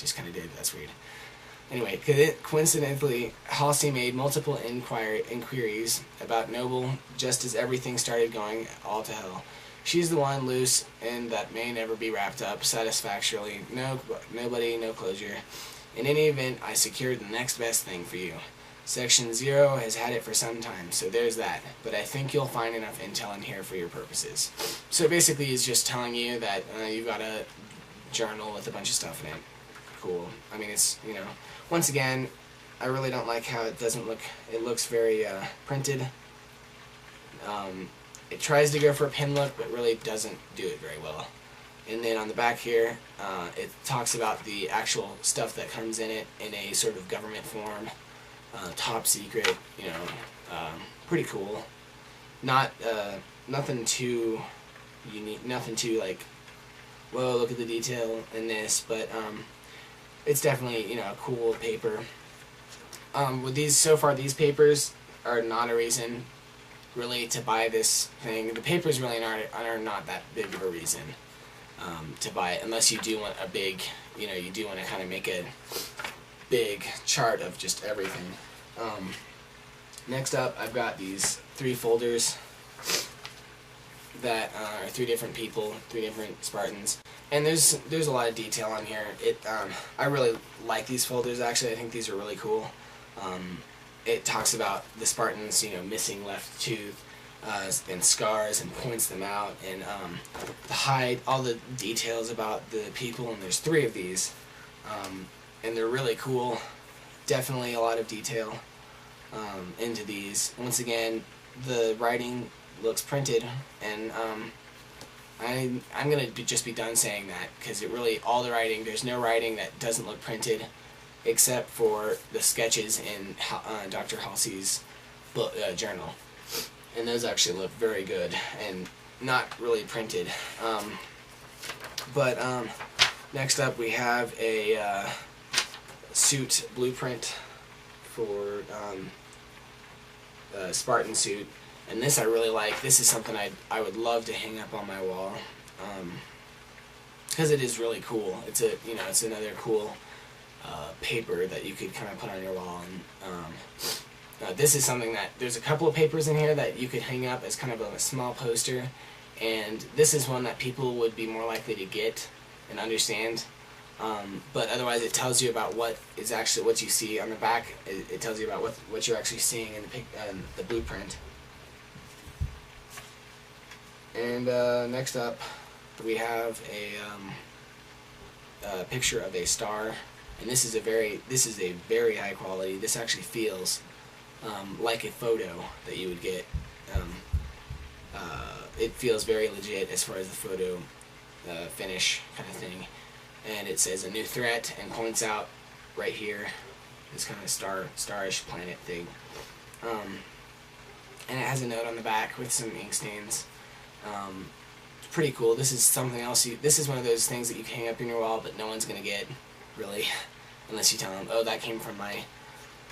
just kind of did. That's weird. Anyway, coincidentally, Halsey made multiple inquiries about Noble just as everything started going all to hell. She's the one loose and that may never be wrapped up satisfactorily. Nobody, no closure. In any event, I secured the next best thing for you. Section 0 has had it for some time, so there's that. But I think you'll find enough intel in here for your purposes. So basically, he's just telling you that you've got a journal with a bunch of stuff in it. Cool. I mean, it's, you know, once again, I really don't like how it doesn't look, it looks very printed. It tries to go for a pen look, but really doesn't do it very well. And then on the back here, it talks about the actual stuff that comes in it in a sort of government form. Top secret, you know, pretty cool. Nothing too unique, nothing too like, whoa, look at the detail in this, but it's definitely, you know, a cool paper. With these, so far, these papers are not a reason really to buy this thing. The papers really are not that big of a reason to buy it, unless you do want a big, you know, you do want to kind of make a big chart of just everything. Next up, I've got these 3 folders that are 3 different people, 3 different Spartans, and there's a lot of detail on here. I really like these folders. Actually, I think these are really cool. It talks about the Spartans, you know, missing left tooth and scars, and points them out, and the height, all the details about the people. And there's 3 of these, and they're really cool. Definitely a lot of detail into these. Once again, the writing looks printed, and I'm gonna just be done saying that, because it really, all the writing, there's no writing that doesn't look printed, except for the sketches in Dr. Halsey's book, journal, and those actually look very good and not really printed. Next up, we have a suit blueprint for a Spartan suit, and this I really like. This is something I would love to hang up on my wall, because it is really cool. It's a, you know, it's another cool paper that you could kind of put on your wall. And this is something that, there's a couple of papers in here that you could hang up as kind of a small poster, and this is one that people would be more likely to get and understand. But otherwise, it tells you about what is actually, what you see on the back. It tells you about what you're actually seeing in the blueprint. And next up, we have a picture of a star, and this is a very high quality. This actually feels like a photo that you would get. It feels very legit as far as the photo finish kind of thing. And it says a new threat, and points out right here this kind of starish planet thing. And it has a note on the back with some ink stains. It's pretty cool. This is something else. This is one of those things that you can hang up in your wall, but no one's gonna get, really, unless you tell them, oh, that came from my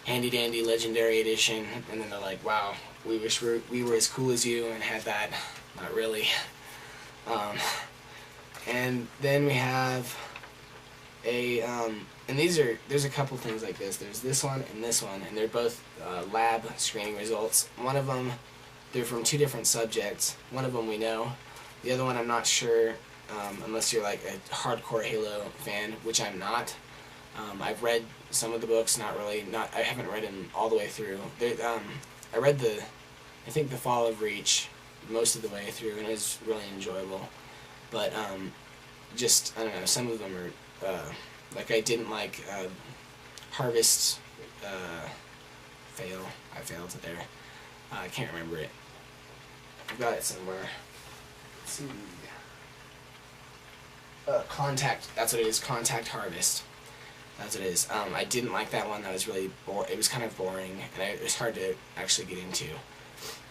handy dandy legendary edition, and then they're like, wow, we wish we were as cool as you and had that. Not really. And then we have and there's a couple things like this. There's this one, and they're both lab screening results. One of them, they're from 2 different subjects. One of them we know. The other one I'm not sure, unless you're like a hardcore Halo fan, which I'm not. I've read some of the books, I haven't read them all the way through. I read I think The Fall of Reach most of the way through, and it was really enjoyable. But just, I don't know, some of them are, like, I didn't like Harvest I failed there. I can't remember it. I've got it somewhere. Let's see. Contact, that's what it is, Contact Harvest. That's what it is. I didn't like that one. That was really it was kind of boring, and it was hard to actually get into.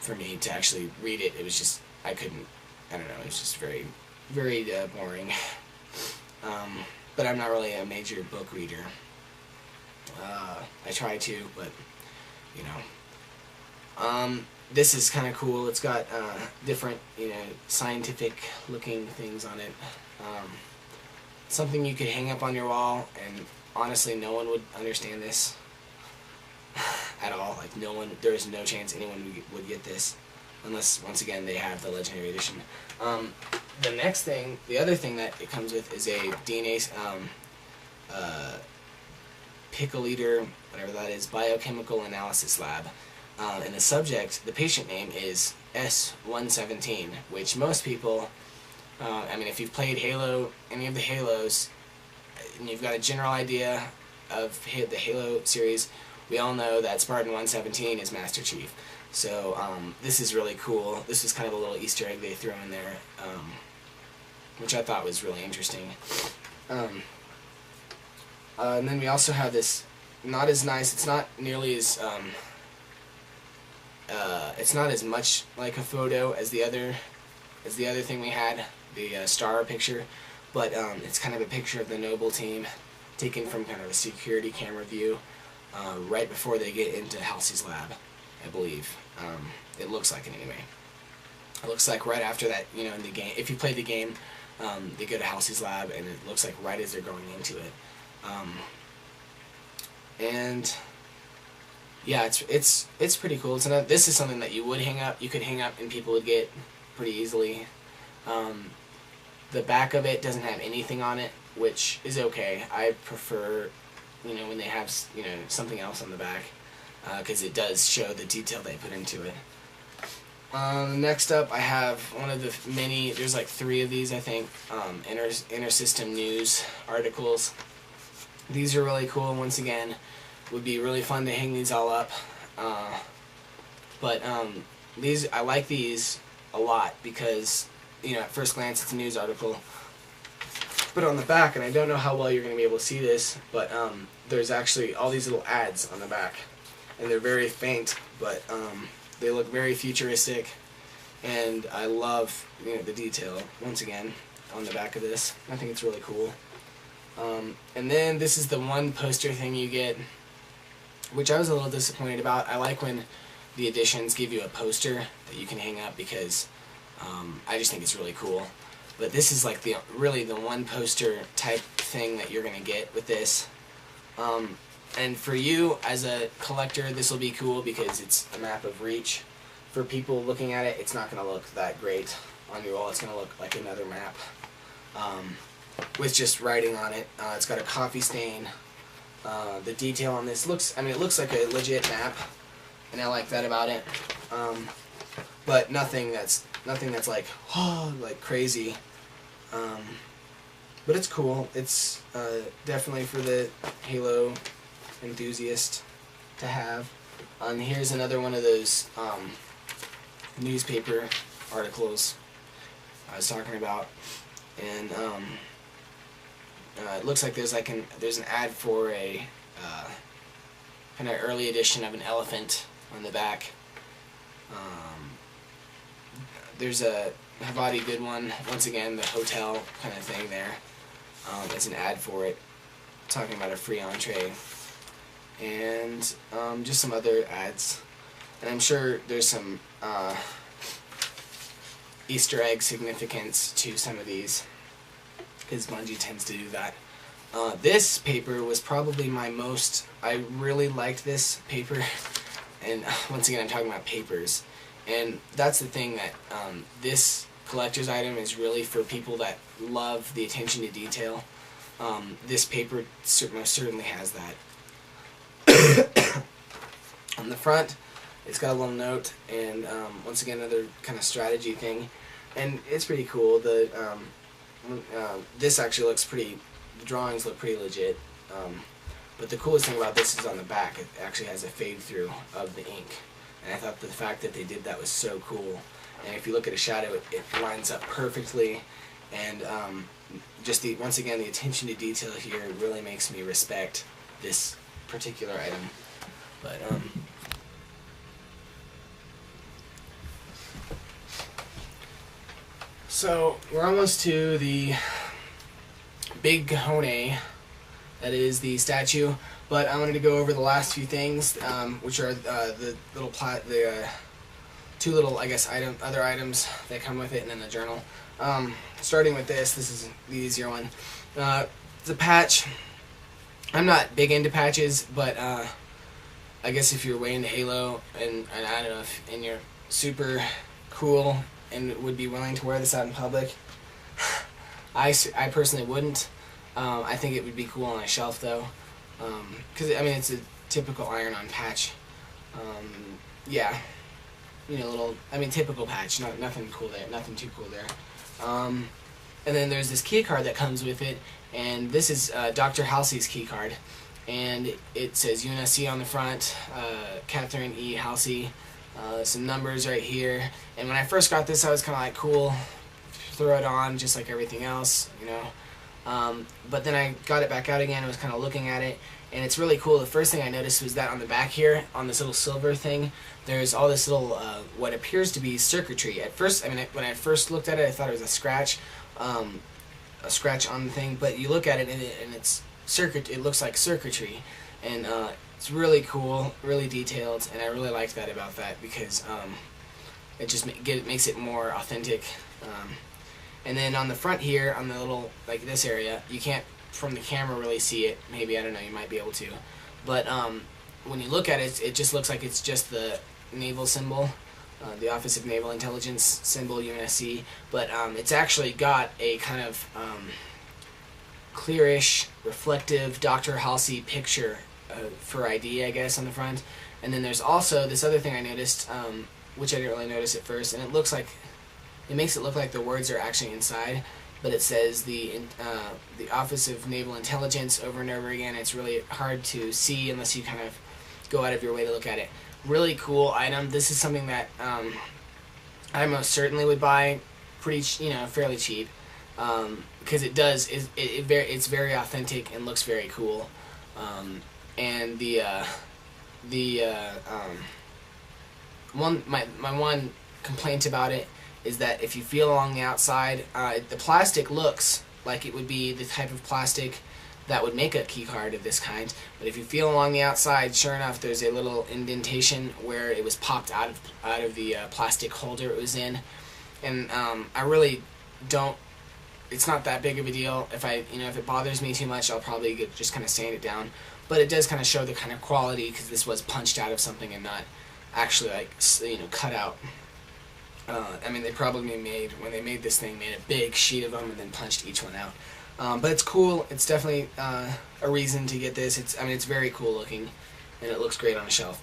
For me to actually read it, it was just, I couldn't, I don't know, it was just very, very boring. But I'm not really a major book reader. I try to, but, you know. This is kind of cool. It's got different, you know, scientific looking things on it. something you could hang up on your wall, and honestly, no one would understand this at all. Like, no one, there is no chance anyone would get this, unless, once again, they have the Legendary Edition. The next thing, the other thing that it comes with is a DNA, picoliter, whatever that is, biochemical analysis lab. And the subject, the patient name is S117, which most people, I mean, if you've played Halo, any of the Halos, and you've got a general idea of the Halo series, we all know that Spartan 117 is Master Chief. So this is really cool. This is kind of a little Easter egg they threw in there, which I thought was really interesting. And then we also have this, not as nice, it's not nearly as, it's not as much like a photo as the other thing we had, the star picture, but it's kind of a picture of the Noble team taken from kind of a security camera view right before they get into Halsey's lab, I believe. It looks like it anyway. It looks like right after that, you know, in the game, if you play the game, they go to Halsey's lab, and it looks like right as they're going into it. And yeah, it's pretty cool. It's another, this is something that you would hang up, you could hang up, and people would get pretty easily. The back of it doesn't have anything on it, which is okay. I prefer, you know, when they have, you know, something else on the back, because it does show the detail they put into it. Next up, I have one of the many, there's like 3 of these, I think, inter-system news articles. These are really cool. Once again, would be really fun to hang these all up. But these, I like these a lot because, you know, at first glance it's a news article. But on the back, and I don't know how well you're going to be able to see this, but there's actually all these little ads on the back. And they're very faint, but they look very futuristic. And I love, you know, the detail, once again, on the back of this. I think it's really cool. And then this is the one poster thing you get, which I was a little disappointed about. I like when the editions give you a poster that you can hang up because I just think it's really cool. But this is like really the one poster type thing that you're going to get with this. And for you as a collector, this will be cool because it's a map of Reach. For people looking at it, it's not going to look that great on your wall. It's going to look like another map with just writing on it. It's got a coffee stain. The detail on this looks, I mean, it looks like a legit map, and I like that about it. But nothing that's like, oh, like crazy. But it's cool. It's definitely for the Halo enthusiast to have. And here's another one of those newspaper articles I was talking about, and it looks like there's an ad for a kind of early edition of an elephant on the back. There's a Havati good one, once again the hotel kind of thing there. There's an ad for it talking about a free entree, and just some other ads. And I'm sure there's some Easter egg significance to some of these, because Bungie tends to do that. This paper was probably my most, I really liked this paper, and once again I'm talking about papers, and that's the thing that this collector's item is really for people that love the attention to detail. This paper most certainly has that. On the front, it's got a little note, and once again another kind of strategy thing, and it's pretty cool. The this actually looks pretty, the drawings look pretty legit, but the coolest thing about this is on the back. It actually has a fade through of the ink, and I thought the fact that they did that was so cool. And if you look at a shadow, it lines up perfectly, and just once again the attention to detail here really makes me respect this particular item. But so we're almost to the big Kahone, that is the statue. But I wanted to go over the last few things, which are the little two little, I guess, other items that come with it, and then the journal. Starting with this is the easier one. It's a patch. I'm not big into patches, but I guess if you're way into Halo, and I don't know and you're super cool and would be willing to wear this out in public, I personally wouldn't. I think it would be cool on a shelf though, because I mean it's a typical iron-on patch. Yeah, typical patch. Nothing cool there. Nothing too cool there. And then there's this key card that comes with it, and this is Dr. Halsey's key card, and it says UNSC on the front, Catherine E. Halsey, some numbers right here. And when I first got this, I was kind of like, cool, throw it on just like everything else, you know. But then I got it back out again and was kind of looking at it, and it's really cool. The first thing I noticed was that on the back here, on this little silver thing, there's all this little, what appears to be circuitry. At first, when I first looked at it, I thought it was a scratch on the thing, but you look at it and it's it looks like circuitry, and it's really cool, really detailed, and I really liked that about that, because it just makes it more authentic. And then on the front here, on the little, like this area, you can't from the camera really see it. Maybe, I don't know, you might be able to, but when you look at it, it just looks like it's just the naval symbol, the Office of Naval Intelligence symbol, UNSC, but it's actually got a kind of clearish, reflective Dr. Halsey picture for ID, I guess, on the front. And then there's also this other thing I noticed, which I didn't really notice at first, and it makes it look like the words are actually inside, but it says the Office of Naval Intelligence over and over again. It's really hard to see unless you kind of go out of your way to look at it. Really cool item. This is something that I most certainly would buy fairly cheap, because it's very authentic and looks very cool. And my one complaint about it is that if you feel along the outside, the plastic looks like it would be the type of plastic that would make a key card of this kind, but if you feel along the outside, sure enough, there's a little indentation where it was popped out of the plastic holder it was in, and I really don't. It's not that big of a deal. If it bothers me too much, I'll probably just kind of sand it down. But it does kind of show the kind of quality, because this was punched out of something and not actually cut out. They probably when they made this thing, made a big sheet of them and then punched each one out. But it's cool. It's definitely a reason to get this. It's very cool looking, and it looks great on a shelf.